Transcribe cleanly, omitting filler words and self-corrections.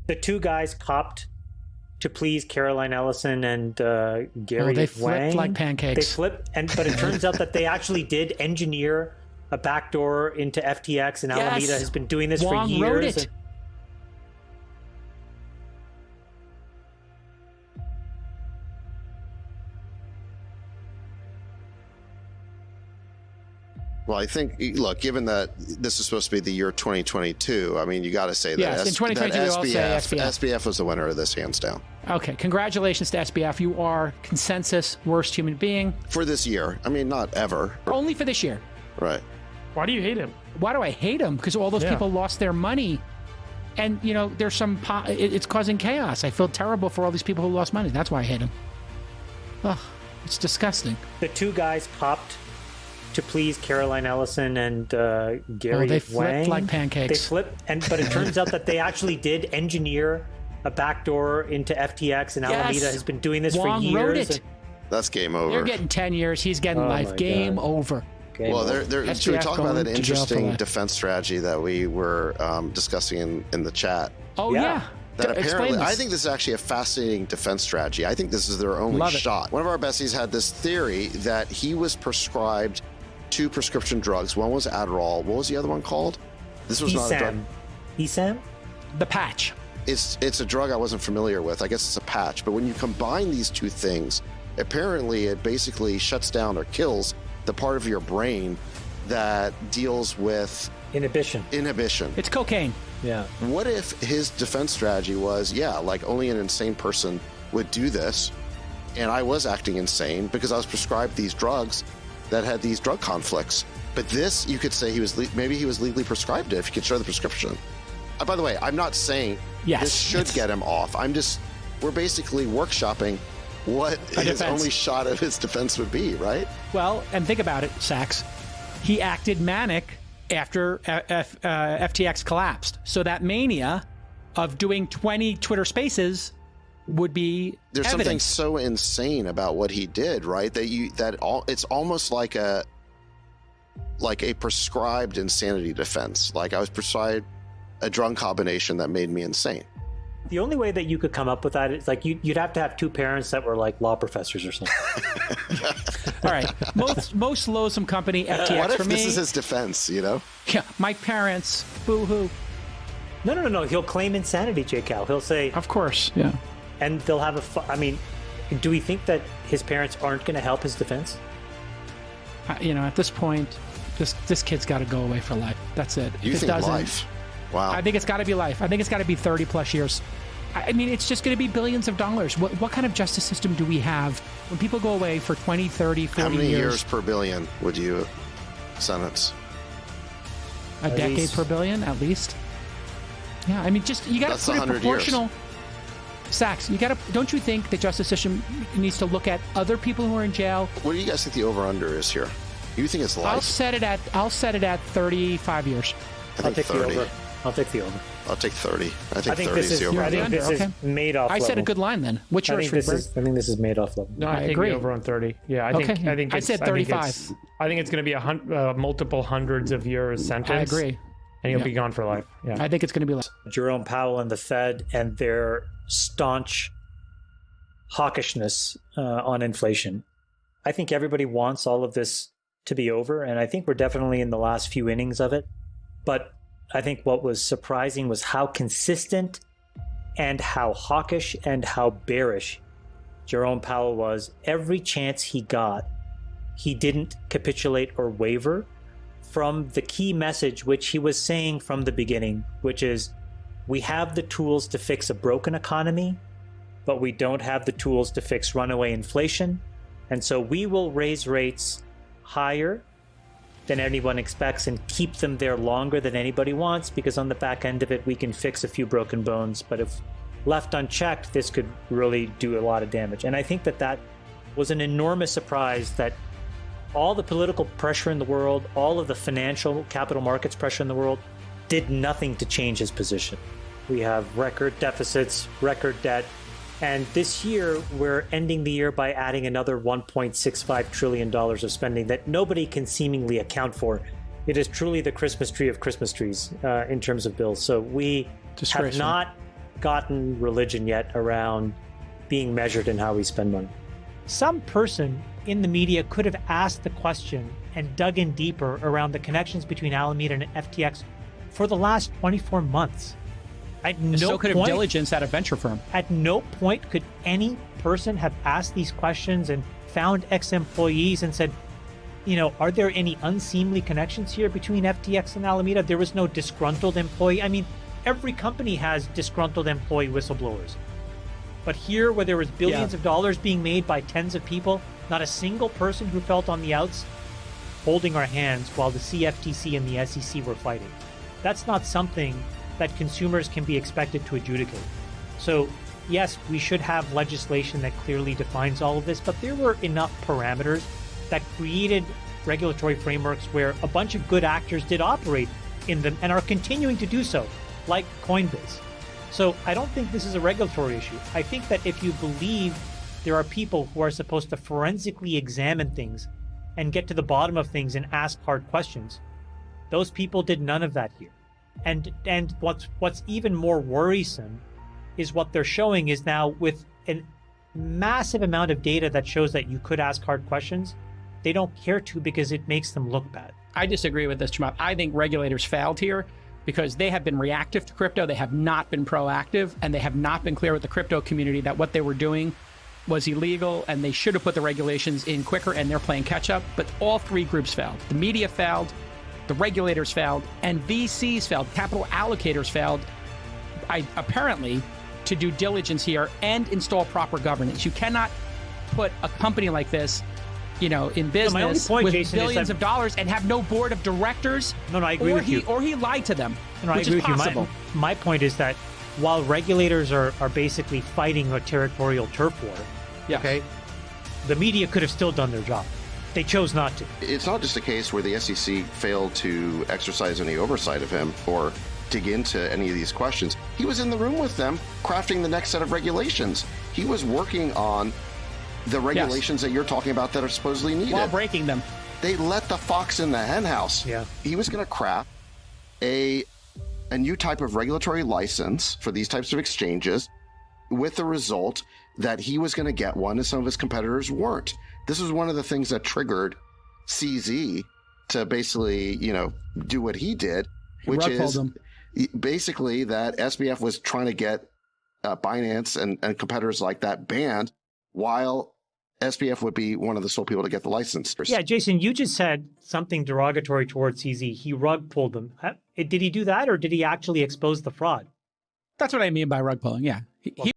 The two guys copped to please Caroline Ellison and Gary they flipped Wang. like pancakes. They flipped, but it turns out that they actually did engineer a backdoor into FTX, and Alameda has been doing this Wang for years. wrote it. Well, I think, look, given that this is supposed to be the year 2022, I mean, you got to say that, Yes, in 2022 we all say SBF. SBF was the winner of this, hands down. Okay, congratulations to SBF. You are consensus worst human being. For this year. I mean, not ever. Only for this year. Right. Why do you hate him? Why do I hate him? Because all those people lost their money. And, you know, there's some, it's causing chaos. I feel terrible for all these people who lost money. That's why I hate him. Ugh, it's disgusting. The two guys copped to please Caroline Ellison and Gary they flipped Wang. like pancakes. They flipped, but it turns out that they actually did engineer a backdoor into FTX, and Alameda has been doing this Wang for years. wrote it. That's game over. You're getting 10 years. He's getting life. Game over. Well, should we talk about that interesting defense strategy that we were discussing in the chat? Oh, yeah. That apparently, I think this is actually a fascinating defense strategy. I think this is their only shot. One of our besties had this theory that he was prescribed 2 prescription drugs. One was Adderall. What was the other one called? This was not a drug. ESAM? The patch. It's a drug I wasn't familiar with. I guess it's a patch. But when you combine these two things, apparently it basically shuts down or kills the part of your brain that deals with inhibition. It's cocaine. Yeah. What if his defense strategy was, like only an insane person would do this, and I was acting insane because I was prescribed these drugs that had these drug conflicts. But this, you could say maybe he was legally prescribed it if you could show the prescription. By the way, I'm not saying this should get him off. We're basically workshopping what his only shot of his defense would be, right? Well, and think about it, Sachs. He acted manic after FTX collapsed. So that mania of doing 20 Twitter spaces would be There's something so insane about what he did, right? It's almost like a prescribed insanity defense. Like I was prescribed a drug combination that made me insane. The only way that you could come up with that is like you'd have to have 2 parents that were like law professors or something. All right. Most loathsome company, FTX what if for me. This is his defense, you know? Yeah, my parents, boo-hoo. No. He'll claim insanity, J. Cal. He'll say... Of course, yeah. And they'll have I mean, do we think that his parents aren't going to help his defense? At this point, this kid's got to go away for life. That's it. You think life? Wow. I think it's got to be life. I think it's got to be 30 plus years. I mean, it's just going to be billions of dollars. What kind of justice system do we have when people go away for 20, 30, 40 years? How many years per billion would you sentence? A decade per billion, at least. Yeah, I mean, you got to put it proportional. Years. Sachs, don't you think the justice system needs to look at other people who are in jail? What do you guys think the over-under is here? You think it's life? I'll set it at 35 years. I'll take 30. The over. I'll take the over. I'll take 30. I think 30 is the over. I think this is Madoff I said a good line then. What's yours, I think this is Madoff level. No, I agree. Over on 30. Yeah, I think I said 35. I think it's going to be multiple hundreds of years sentence. I agree. And he'll be gone for life. Yeah. I think it's going to be less. Jerome Powell and the Fed and their staunch hawkishness on inflation. I think everybody wants all of this to be over, and I think we're definitely in the last few innings of it. But I think what was surprising was how consistent and how hawkish and how bearish Jerome Powell was. Every chance he got, he didn't capitulate or waver from the key message, which he was saying from the beginning, which is, we have the tools to fix a broken economy, but we don't have the tools to fix runaway inflation. And so we will raise rates higher than anyone expects and keep them there longer than anybody wants, because on the back end of it, we can fix a few broken bones. But if left unchecked, this could really do a lot of damage. And I think that was an enormous surprise, that all the political pressure in the world, all of the financial capital markets pressure in the world did nothing to change his position. We have record deficits, record debt, and this year we're ending the year by adding another $1.65 trillion of spending that nobody can seemingly account for. It is truly the Christmas tree of Christmas trees in terms of bills. So we have not gotten religion yet around being measured in how we spend money. Some person in the media could have asked the question and dug in deeper around the connections between Alameda and FTX for the last 24 months. So could have diligence at a venture firm. At no point could any person have asked these questions and found ex-employees and said, you know, are there any unseemly connections here between FTX and Alameda? There was no disgruntled employee. I mean, every company has disgruntled employee whistleblowers. But here, where there was billions of dollars being made by tens of people, not a single person who felt on the outs holding our hands while the CFTC and the SEC were fighting. That's not something that consumers can be expected to adjudicate. So yes, we should have legislation that clearly defines all of this, but there were enough parameters that created regulatory frameworks where a bunch of good actors did operate in them and are continuing to do so, like Coinbase. So I don't think this is a regulatory issue. I think that if you believe there are people who are supposed to forensically examine things and get to the bottom of things and ask hard questions, those people did none of that here. And what's even more worrisome is what they're showing is now with a massive amount of data that shows that you could ask hard questions, they don't care to because it makes them look bad. I disagree with this, Chamath. I think regulators failed here because they have been reactive to crypto. They have not been proactive, and they have not been clear with the crypto community that what they were doing was illegal, and they should have put the regulations in quicker, and they're playing catch up. But all three groups failed. The media failed, the regulators failed, and VCs failed. Capital allocators failed, apparently, to do diligence here and install proper governance. You cannot put a company like this, you know, in business point, with Jason, billions of dollars and have no board of directors. No, I agree with you. Or he lied to them, No, I which agree is with possible. you. My point is that while regulators are basically fighting a territorial turf war, okay, the media could have still done their job. They chose not to. It's not just a case where the SEC failed to exercise any oversight of him or dig into any of these questions. He was in the room with them crafting the next set of regulations. He was working on the regulations that you're talking about that are supposedly needed. While breaking them. They let the fox in the henhouse. Yeah. He was going to craft a new type of regulatory license for these types of exchanges with the result that he was going to get one and some of his competitors weren't. This was one of the things that triggered CZ to basically, you know, do what he did, which is basically that SBF was trying to get Binance and competitors like that banned, while SBF would be one of the sole people to get the license. Yeah, Jason, you just said something derogatory towards CZ. He rug pulled them. Did he do that, or did he actually expose the fraud? That's what I mean by rug pulling, yeah. He